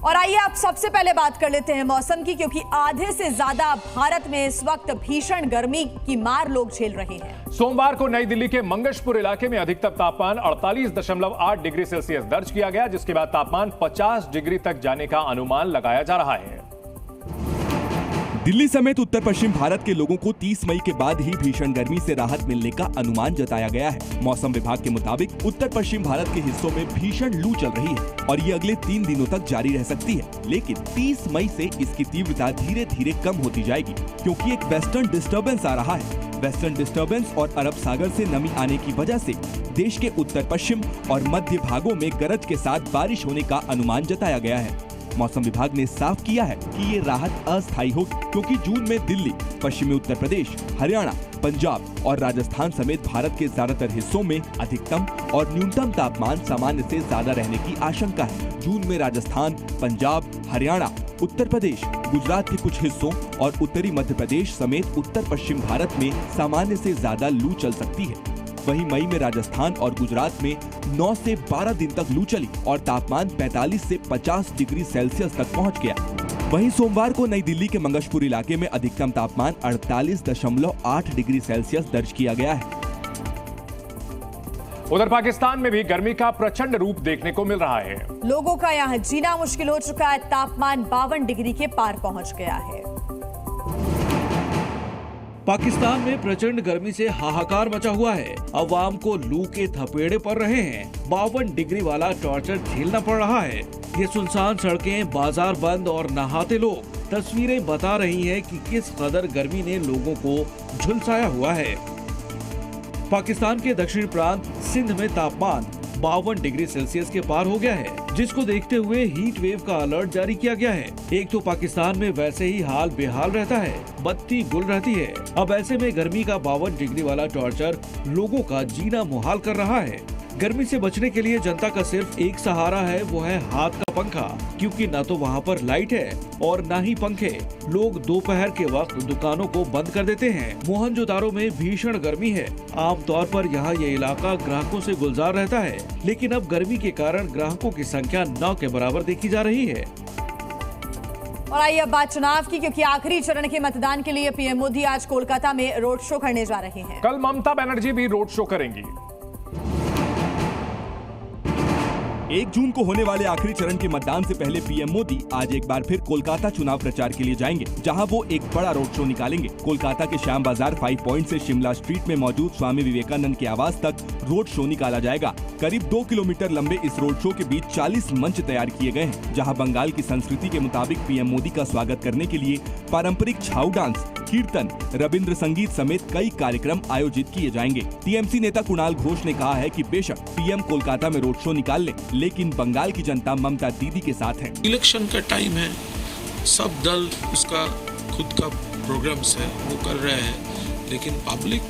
और आइए आप सबसे पहले बात कर लेते हैं मौसम की, क्योंकि आधे से ज्यादा भारत में इस वक्त भीषण गर्मी की मार लोग झेल रहे हैं। सोमवार को नई दिल्ली के मंगेशपुर इलाके में अधिकतम तापमान 48.8 डिग्री सेल्सियस दर्ज किया गया, जिसके बाद तापमान 50 डिग्री तक जाने का अनुमान लगाया जा रहा है। दिल्ली समेत उत्तर पश्चिम भारत के लोगों को 30 मई के बाद ही भीषण गर्मी से राहत मिलने का अनुमान जताया गया है। मौसम विभाग के मुताबिक उत्तर पश्चिम भारत के हिस्सों में भीषण लू चल रही है और ये अगले 3 दिनों तक जारी रह सकती है, लेकिन 30 मई से इसकी तीव्रता धीरे धीरे कम होती जाएगी, क्योंकि एक वेस्टर्न डिस्टर्बेंस आ रहा है। वेस्टर्न डिस्टर्बेंस और अरब सागर से नमी आने की वजह से देश के उत्तर पश्चिम और मध्य भागों में गरज के साथ बारिश होने का अनुमान जताया गया है। मौसम विभाग ने साफ किया है कि ये राहत अस्थायी होगी, क्योंकि जून में दिल्ली, पश्चिमी उत्तर प्रदेश, हरियाणा, पंजाब और राजस्थान समेत भारत के ज्यादातर हिस्सों में अधिकतम और न्यूनतम तापमान सामान्य से ज्यादा रहने की आशंका है। जून में राजस्थान, पंजाब, हरियाणा, उत्तर प्रदेश, गुजरात के कुछ हिस्सों और उत्तरी मध्य प्रदेश समेत उत्तर पश्चिम भारत में सामान्य से ज्यादा लू चल सकती है। वहीं मई में राजस्थान और गुजरात में 9 से 12 दिन तक लू चली और तापमान 45 से 50 डिग्री सेल्सियस तक पहुंच गया। वहीं सोमवार को नई दिल्ली के मंगेशपुर इलाके में अधिकतम तापमान 48.8 डिग्री सेल्सियस दर्ज किया गया है। उधर पाकिस्तान में भी गर्मी का प्रचंड रूप देखने को मिल रहा है। लोगों का यहाँ जीना मुश्किल हो चुका है। तापमान 52 डिग्री के पार पहुंच गया है। पाकिस्तान में प्रचंड गर्मी से हाहाकार मचा हुआ है। अवाम को लू के थपेड़े पड़ रहे हैं। 52 डिग्री वाला टॉर्चर झेलना पड़ रहा है। ये सुनसान सड़कें, बाजार बंद और नहाते लोग तस्वीरें बता रही हैं कि किस कदर गर्मी ने लोगों को झुलसाया हुआ है। पाकिस्तान के दक्षिण प्रांत सिंध में तापमान 52 डिग्री सेल्सियस के पार हो गया है, जिसको देखते हुए हीट वेव का अलर्ट जारी किया गया है। एक तो पाकिस्तान में वैसे ही हाल बेहाल रहता है, बत्ती गुल रहती है। अब ऐसे में गर्मी का 52 डिग्री वाला टॉर्चर लोगों का जीना मुहाल कर रहा है। गर्मी से बचने के लिए जनता का सिर्फ एक सहारा है, वो है हाथ का पंखा, क्योंकि न तो वहाँ पर लाइट है और न ही पंखे। लोग दोपहर के वक्त दुकानों को बंद कर देते हैं। मोहनजोदारो में भीषण गर्मी है। आमतौर पर यहाँ ये इलाका ग्राहकों से गुलजार रहता है, लेकिन अब गर्मी के कारण ग्राहकों की संख्या 9 के बराबर देखी जा रही है। और आइए अब बात चुनाव की, क्योंकि आखिरी चरण के मतदान के लिए पीएम मोदी आज कोलकाता में रोड शो करने जा रहे हैं। कल ममता बनर्जी भी रोड शो करेंगी। 1 जून को होने वाले आखिरी चरण के मतदान से पहले पीएम मोदी आज एक बार फिर कोलकाता चुनाव प्रचार के लिए जाएंगे, जहां वो एक बड़ा रोड शो निकालेंगे। कोलकाता के श्याम बाजार 5 पॉइंट से शिमला स्ट्रीट में मौजूद स्वामी विवेकानंद के आवास तक रोड शो निकाला जाएगा। करीब 2 किलोमीटर लंबे इस रोड शो के बीच 40 मंच तैयार किए गए हैं, जहाँ बंगाल की संस्कृति के मुताबिक पीएम मोदी का स्वागत करने के लिए पारंपरिक छाऊ डांस, कीर्तन, रविंद्र संगीत समेत कई कार्यक्रम आयोजित किए जाएंगे। टीएमसी नेता कुणाल घोष ने कहा है कि बेशक पीएम कोलकाता में रोड शो निकाल ले, लेकिन बंगाल की जनता ममता दीदी के साथ है। इलेक्शन का टाइम है, सब दल उसका खुद का प्रोग्राम्स है वो कर रहे हैं, लेकिन पब्लिक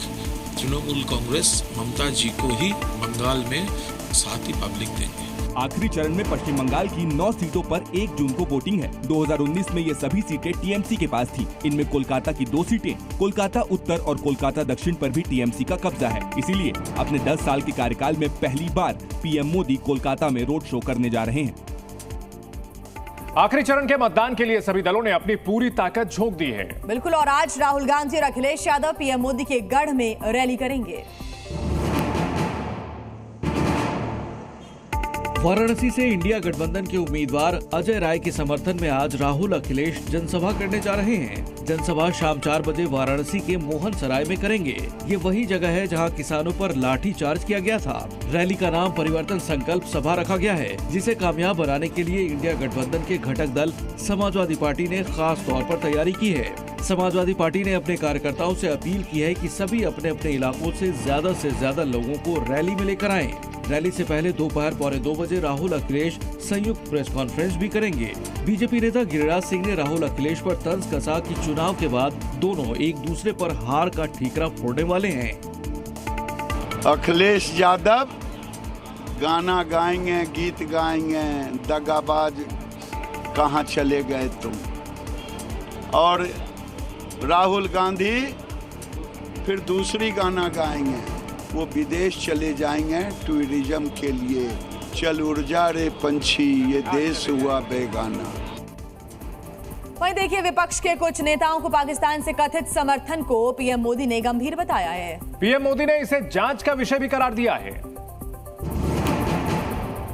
तृणमूल कांग्रेस ममता जी को ही बंगाल में साथ ही पब्लिक देंगे। आखिरी चरण में पश्चिम बंगाल की 9 सीटों पर 1 जून को वोटिंग है। 2019 में ये सभी सीटें टीएमसी के पास थी। इनमें कोलकाता की 2 सीटें, कोलकाता उत्तर और कोलकाता दक्षिण पर भी टीएमसी का कब्जा है। इसीलिए अपने 10 साल के कार्यकाल में पहली बार पीएम मोदी कोलकाता में रोड शो करने जा रहे हैं। आखिरी चरण के मतदान के लिए सभी दलों ने अपनी पूरी ताकत झोंक दी है। बिल्कुल, और आज राहुल गांधी और अखिलेश यादव पीएम मोदी के गढ़ में रैली करेंगे। वाराणसी से इंडिया गठबंधन के उम्मीदवार अजय राय के समर्थन में आज राहुल अखिलेश जनसभा करने जा रहे हैं। जनसभा शाम 4 बजे वाराणसी के मोहन सराय में करेंगे। ये वही जगह है जहां किसानों पर लाठी चार्ज किया गया था। रैली का नाम परिवर्तन संकल्प सभा रखा गया है, जिसे कामयाब बनाने के लिए इंडिया गठबंधन के घटक दल समाजवादी पार्टी ने खास तौर पर तैयारी की है। समाजवादी पार्टी ने अपने कार्यकर्ताओं से अपील की है कि सभी अपने अपने इलाकों से ज्यादा लोगों को रैली में लेकर आएं। रैली से पहले दोपहर 1:15 बजे राहुल अखिलेश संयुक्त प्रेस कॉन्फ्रेंस भी करेंगे। बीजेपी नेता गिरिराज सिंह ने राहुल अखिलेश पर तंज कसा कि चुनाव के बाद दोनों एक दूसरे पर हार का ठीकरा फोड़ने वाले हैं। अखिलेश यादव गाना गाएंगे, गीत गाएंगे, दगाबाज कहाँ चले गए तुम, और राहुल गांधी फिर दूसरी गाना गाएंगे, वो विदेश चले जाएंगे टूरिज्म के लिए, चल उड़ जा रे पंछी, ये देश हुआ बेगाना। वहीं देखिए, विपक्ष के कुछ नेताओं को पाकिस्तान से कथित समर्थन को पीएम मोदी ने गंभीर बताया है। पीएम मोदी ने इसे जांच का विषय भी करार दिया है।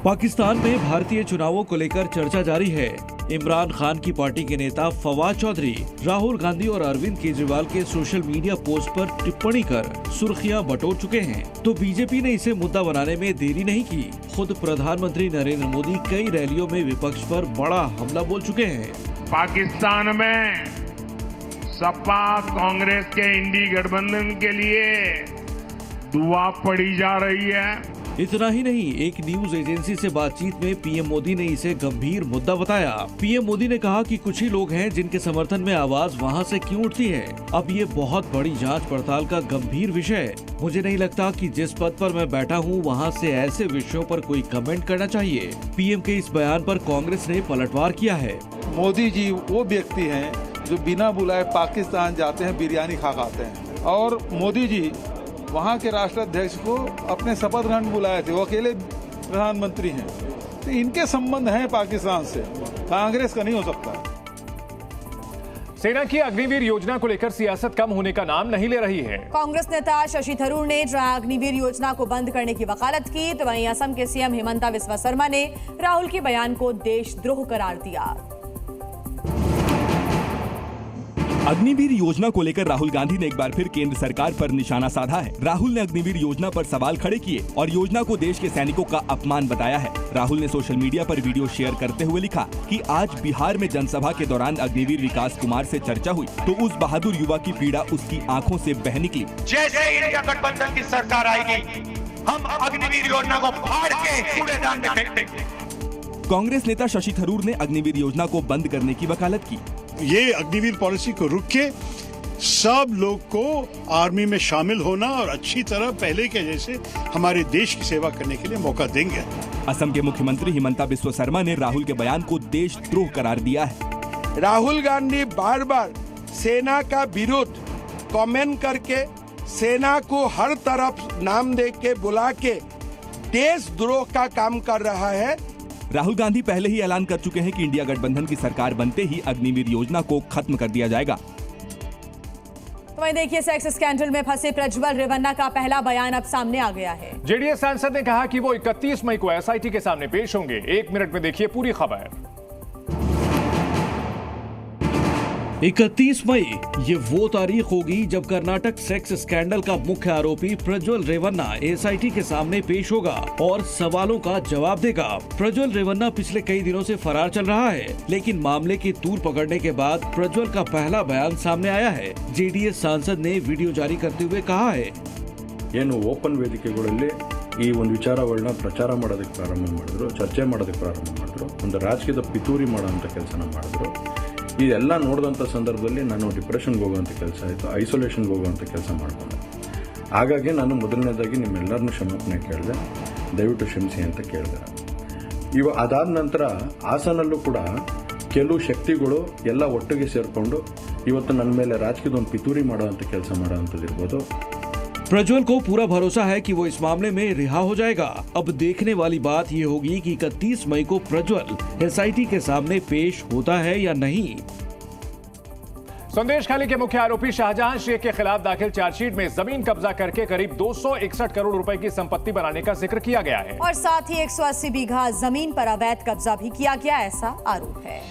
पाकिस्तान में भारतीय चुनावों को लेकर चर्चा जारी है। इमरान खान की पार्टी के नेता फवाद चौधरी राहुल गांधी और अरविंद केजरीवाल के सोशल मीडिया पोस्ट पर टिप्पणी कर सुर्खियां बटोर चुके हैं, तो बीजेपी ने इसे मुद्दा बनाने में देरी नहीं की। खुद प्रधानमंत्री नरेंद्र मोदी कई रैलियों में विपक्ष पर बड़ा हमला बोल चुके हैं। पाकिस्तान में सपा कांग्रेस के इंडी गठबंधन के लिए दुआ पड़ी जा रही है। इतना ही नहीं, एक न्यूज एजेंसी से बातचीत में पीएम मोदी ने इसे गंभीर मुद्दा बताया। पीएम मोदी ने कहा कि कुछ ही लोग हैं जिनके समर्थन में आवाज वहां से क्यों उठती है। अब ये बहुत बड़ी जांच पड़ताल का गंभीर विषय है। मुझे नहीं लगता कि जिस पद पर मैं बैठा हूं वहां से ऐसे विषयों पर कोई कमेंट करना चाहिए। पीएम के इस बयान पर कांग्रेस ने पलटवार किया है। मोदी जी वो व्यक्ति हैं जो बिना बुलाए पाकिस्तान जाते हैं, बिरयानी खाते हैं, और मोदी जी वहाँ के राष्ट्राध्यक्ष को अपने शपथ ग्रहण बुलाए थे। वो अकेले प्रधानमंत्री हैं, तो इनके संबंध हैं पाकिस्तान से, कांग्रेस का नहीं हो सकता। सेना की अग्निवीर योजना को लेकर सियासत कम होने का नाम नहीं ले रही है। कांग्रेस नेता शशि थरूर ने अग्निवीर योजना को बंद करने की वकालत की, तो वहीं असम के सीएम हिमंता बिस्वा शर्मा ने राहुल के बयान को देशद्रोह करार दिया। अग्निवीर योजना को लेकर राहुल गांधी ने एक बार फिर केंद्र सरकार पर निशाना साधा है। राहुल ने अग्निवीर योजना पर सवाल खड़े किए और योजना को देश के सैनिकों का अपमान बताया है। राहुल ने सोशल मीडिया पर वीडियो शेयर करते हुए लिखा कि आज बिहार में जनसभा के दौरान अग्निवीर विकास कुमार से चर्चा हुई तो उस बहादुर युवा की पीड़ा उसकी आंखों से बह निकली। जैसे इंडिया गठबंधन की सरकार आएगी, हम अग्निवीर योजना को फाड़ के कूड़ेदान में फेंक देंगे। कांग्रेस नेता शशि थरूर ने अग्निवीर योजना को बंद करने की वकालत की। ये अग्निवीर पॉलिसी को रुक के सब लोग को आर्मी में शामिल होना और अच्छी तरह पहले के जैसे हमारे देश की सेवा करने के लिए मौका देंगे। असम के मुख्यमंत्री हिमंता बिस्वा शर्मा ने राहुल के बयान को देशद्रोह करार दिया है। राहुल गांधी बार बार सेना का विरोध कमेंट करके सेना को हर तरफ नाम दे के बुला के देशद्रोह का काम कर रहा है। राहुल गांधी पहले ही ऐलान कर चुके हैं कि इंडिया गठबंधन की सरकार बनते ही अग्निवीर योजना को खत्म कर दिया जाएगा। तो वहीं देखिए, सेक्स स्कैंडल में फंसे प्रज्वल रेवन्ना का पहला बयान अब सामने आ गया है। जेडीएस सांसद ने कहा कि वो 31 मई को एसआईटी के सामने पेश होंगे। 1 मिनट में देखिए पूरी खबर। 31 मई ये वो तारीख होगी जब कर्नाटक सेक्स स्कैंडल का मुख्य आरोपी प्रज्वल रेवन्ना एसआईटी के सामने पेश होगा और सवालों का जवाब देगा। प्रज्वल रेवन्ना पिछले कई दिनों से फरार चल रहा है, लेकिन मामले की तूल पकड़ने के बाद प्रज्वल का पहला बयान सामने आया है। जेडीएस सांसद ने वीडियो जारी करते हुए कहा है, ಏನು ಓಪನ್ ವೇದಿಕೆಗಳಲ್ಲಿ ಈ ಒಂದು ವಿಚಾರಗಳನ್ನ ಪ್ರಚಾರ ಮಾಡೋದಕ್ಕೆ ಪ್ರಾರಂಭ ಮಾಡಿದ್ರು, ಚರ್ಚೆ ಮಾಡೋದಕ್ಕೆ ಪ್ರಾರಂಭ ಮಾಡಿದ್ರು, ಒಂದು ರಾಜಕೀಯದ ಪಿತೂರಿ ಮಾಡೋಂಥ ಕೆಲಸನ ಮಾಡಿದ್ರು। ಇದೆಲ್ಲ ನೋಡಿದಂಥ ಸಂದರ್ಭದಲ್ಲಿ ನಾನು ಡಿಪ್ರೆಷನ್ಗೆ ಹೋಗುವಂಥ ಕೆಲಸ ಆಯಿತು, ಐಸೋಲೇಷನ್ಗೆ ಹೋಗುವಂಥ ಕೆಲಸ ಮಾಡಿಕೊಂಡೆ। ಹಾಗಾಗಿ ನಾನು ಮೊದಲನೇದಾಗಿ ನಿಮ್ಮೆಲ್ಲರನ್ನೂ ಕ್ಷಮಾಪಣೆ ಕೇಳಿದೆ, ದಯವಿಟ್ಟು ಕ್ಷಮಿಸಿ ಅಂತ ಕೇಳಿದೆ। ಅದಾದ ನಂತರ ಹಾಸನಲ್ಲೂ ಕೂಡ ಕೆಲವು ಶಕ್ತಿಗಳು ಎಲ್ಲ ಒಟ್ಟಿಗೆ ಸೇರಿಕೊಂಡು ಇವತ್ತು ನನ್ನ ಮೇಲೆ ರಾಜಕೀಯದ ಒಂದು ಪಿತೂರಿ ಮಾಡೋವಂಥ ಕೆಲಸ ಮಾಡೋವಂಥದ್ದಿರ್ಬೋದು। प्रज्वल को पूरा भरोसा है कि वो इस मामले में रिहा हो जाएगा। अब देखने वाली बात ये होगी कि 31 मई को प्रज्वल एसआईटी के सामने पेश होता है या नहीं। संदेशखाली के मुख्य आरोपी शाहजहां शेख के खिलाफ दाखिल चार्जशीट में जमीन कब्जा करके करीब 261 करोड़ रुपए की संपत्ति बनाने का जिक्र किया गया है और साथ ही 180 बीघा जमीन पर अवैध कब्जा भी किया गया, ऐसा आरोप है।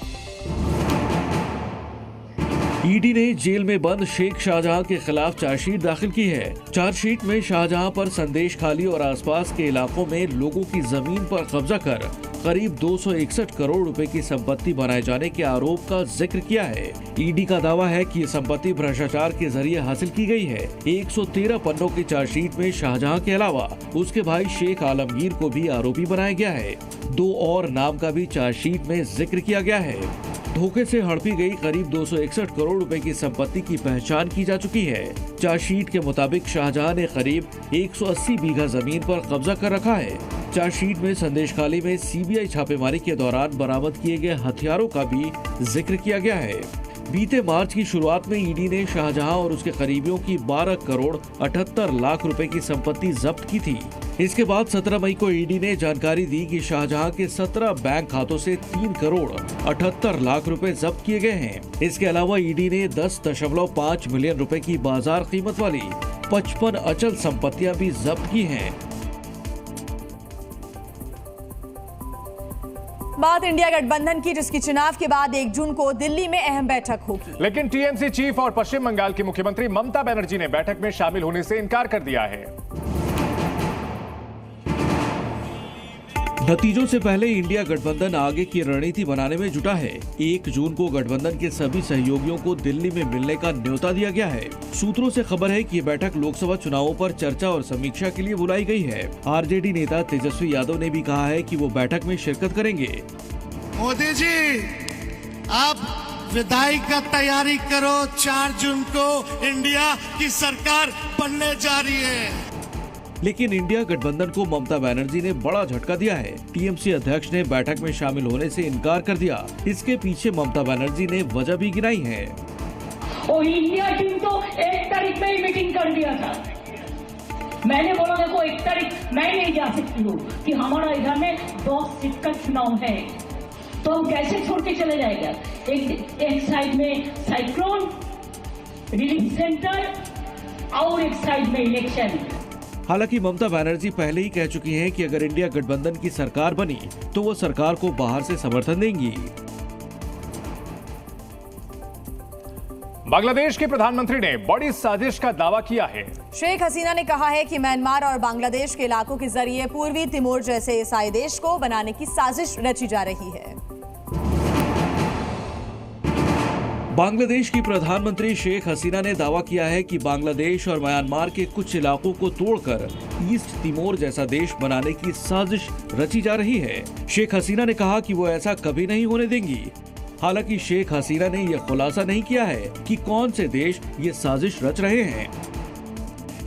ईडी ने जेल में बंद शेख शाहजहां के खिलाफ चार्जशीट दाखिल की है। चार्जशीट में शाहजहां पर संदेशखाली और आसपास के इलाकों में लोगों की जमीन पर कब्जा कर करीब 261 करोड़ रुपए की संपत्ति बनाए जाने के आरोप का जिक्र किया है। ईडी का दावा है कि ये संपत्ति भ्रष्टाचार के जरिए हासिल की गई है। 113 पन्नों की चार्जशीट में शाहजहां के अलावा उसके भाई शेख आलमगीर को भी आरोपी बनाया गया है। 2 और नाम का भी चार्जशीट में जिक्र किया गया है। धोखे से हड़पी गई करीब 261 करोड़ रुपए की संपत्ति की पहचान की जा चुकी है। चार्जशीट के मुताबिक शाहजहां ने करीब 180 बीघा जमीन पर कब्जा कर रखा है। चार्जशीट में संदेशखाली में सीबीआई छापेमारी के दौरान बरामद किए गए हथियारों का भी जिक्र किया गया है। बीते मार्च की शुरुआत में ईडी ने शाहजहां और उसके करीबियों की 12 करोड़ 78 लाख रुपए की संपत्ति जब्त की थी। इसके बाद 17 मई को ईडी ने जानकारी दी कि शाहजहां के 17 बैंक खातों से 3 करोड़ 78 लाख रुपए जब्त किए गए हैं। इसके अलावा ईडी ने 10.5 मिलियन रुपए की बाजार कीमत वाली 55 अचल संपत्तियां भी जब्त की हैं। बात इंडिया गठबंधन की, जिसकी चुनाव के बाद 1 जून को दिल्ली में अहम बैठक होगी। लेकिन टीएमसी चीफ और पश्चिम बंगाल की मुख्यमंत्री ममता बनर्जी ने बैठक में शामिल होने से इनकार कर दिया है। नतीजों से पहले इंडिया गठबंधन आगे की रणनीति बनाने में जुटा है। 1 जून को गठबंधन के सभी सहयोगियों को दिल्ली में मिलने का न्योता दिया गया है। सूत्रों से खबर है कि ये बैठक लोकसभा चुनावों पर चर्चा और समीक्षा के लिए बुलाई गई है। आरजेडी नेता तेजस्वी यादव ने भी कहा है कि वो बैठक में शिरकत करेंगे। मोदी जी, आप विदाई का तैयारी करो। 4 जून को इंडिया की सरकार बनने जा रही है। लेकिन इंडिया गठबंधन को ममता बनर्जी ने बड़ा झटका दिया है। टीएमसी अध्यक्ष ने बैठक में शामिल होने से इनकार कर दिया। इसके पीछे ममता बनर्जी ने वजह भी गिनाई है। और इंडिया टीम तो 1 तारीख में ही मीटिंग कर दिया था। मैंने बोला देखो 1 तारीख मैं नहीं जा सकती हूँ कि हमारा इधर में 10 सीट का चुनाव है, तो हम कैसे छोड़ के चले जाएगा। एक साइड में साइक्लोन रिलीफ सेंटर और एक साइड में इलेक्शन। हालांकि ममता बनर्जी पहले ही कह चुकी हैं कि अगर इंडिया गठबंधन की सरकार बनी तो वो सरकार को बाहर से समर्थन देंगी। बांग्लादेश के प्रधानमंत्री ने बड़ी साजिश का दावा किया है। शेख हसीना ने कहा है कि म्यांमार और बांग्लादेश के इलाकों के जरिए पूर्वी तिमोर जैसे ईसाई देश को बनाने की साजिश रची जा रही है। बांग्लादेश की प्रधानमंत्री शेख हसीना ने दावा किया है कि बांग्लादेश और म्यांमार के कुछ इलाकों को तोड़कर ईस्ट तिमोर जैसा देश बनाने की साजिश रची जा रही है। शेख हसीना ने कहा कि वो ऐसा कभी नहीं होने देंगी। हालांकि शेख हसीना ने यह खुलासा नहीं किया है कि कौन से देश ये साजिश रच रहे हैं।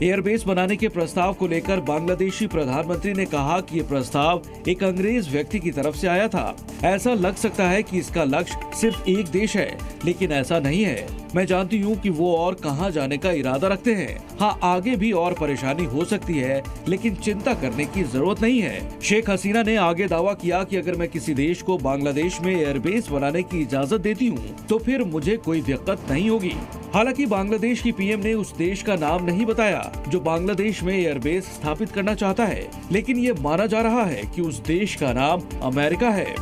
एयरबेस बनाने के प्रस्ताव को लेकर बांग्लादेशी प्रधानमंत्री ने कहा कि ये प्रस्ताव एक अंग्रेज व्यक्ति की तरफ से आया था। ऐसा लग सकता है कि इसका लक्ष्य सिर्फ एक देश है, लेकिन ऐसा नहीं है। मैं जानती हूँ कि वो और कहाँ जाने का इरादा रखते हैं। हाँ, आगे भी और परेशानी हो सकती है, लेकिन चिंता करने की जरूरत नहीं है। शेख हसीना ने आगे दावा किया कि अगर मैं किसी देश को बांग्लादेश में एयरबेस बनाने की इजाजत देती हूँ तो फिर मुझे कोई दिक्कत नहीं होगी। हालांकि बांग्लादेश की पीएम ने उस देश का नाम नहीं बताया जो बांग्लादेश में एयरबेस स्थापित करना चाहता है, लेकिन ये माना जा रहा है कि उस देश का नाम अमेरिका है।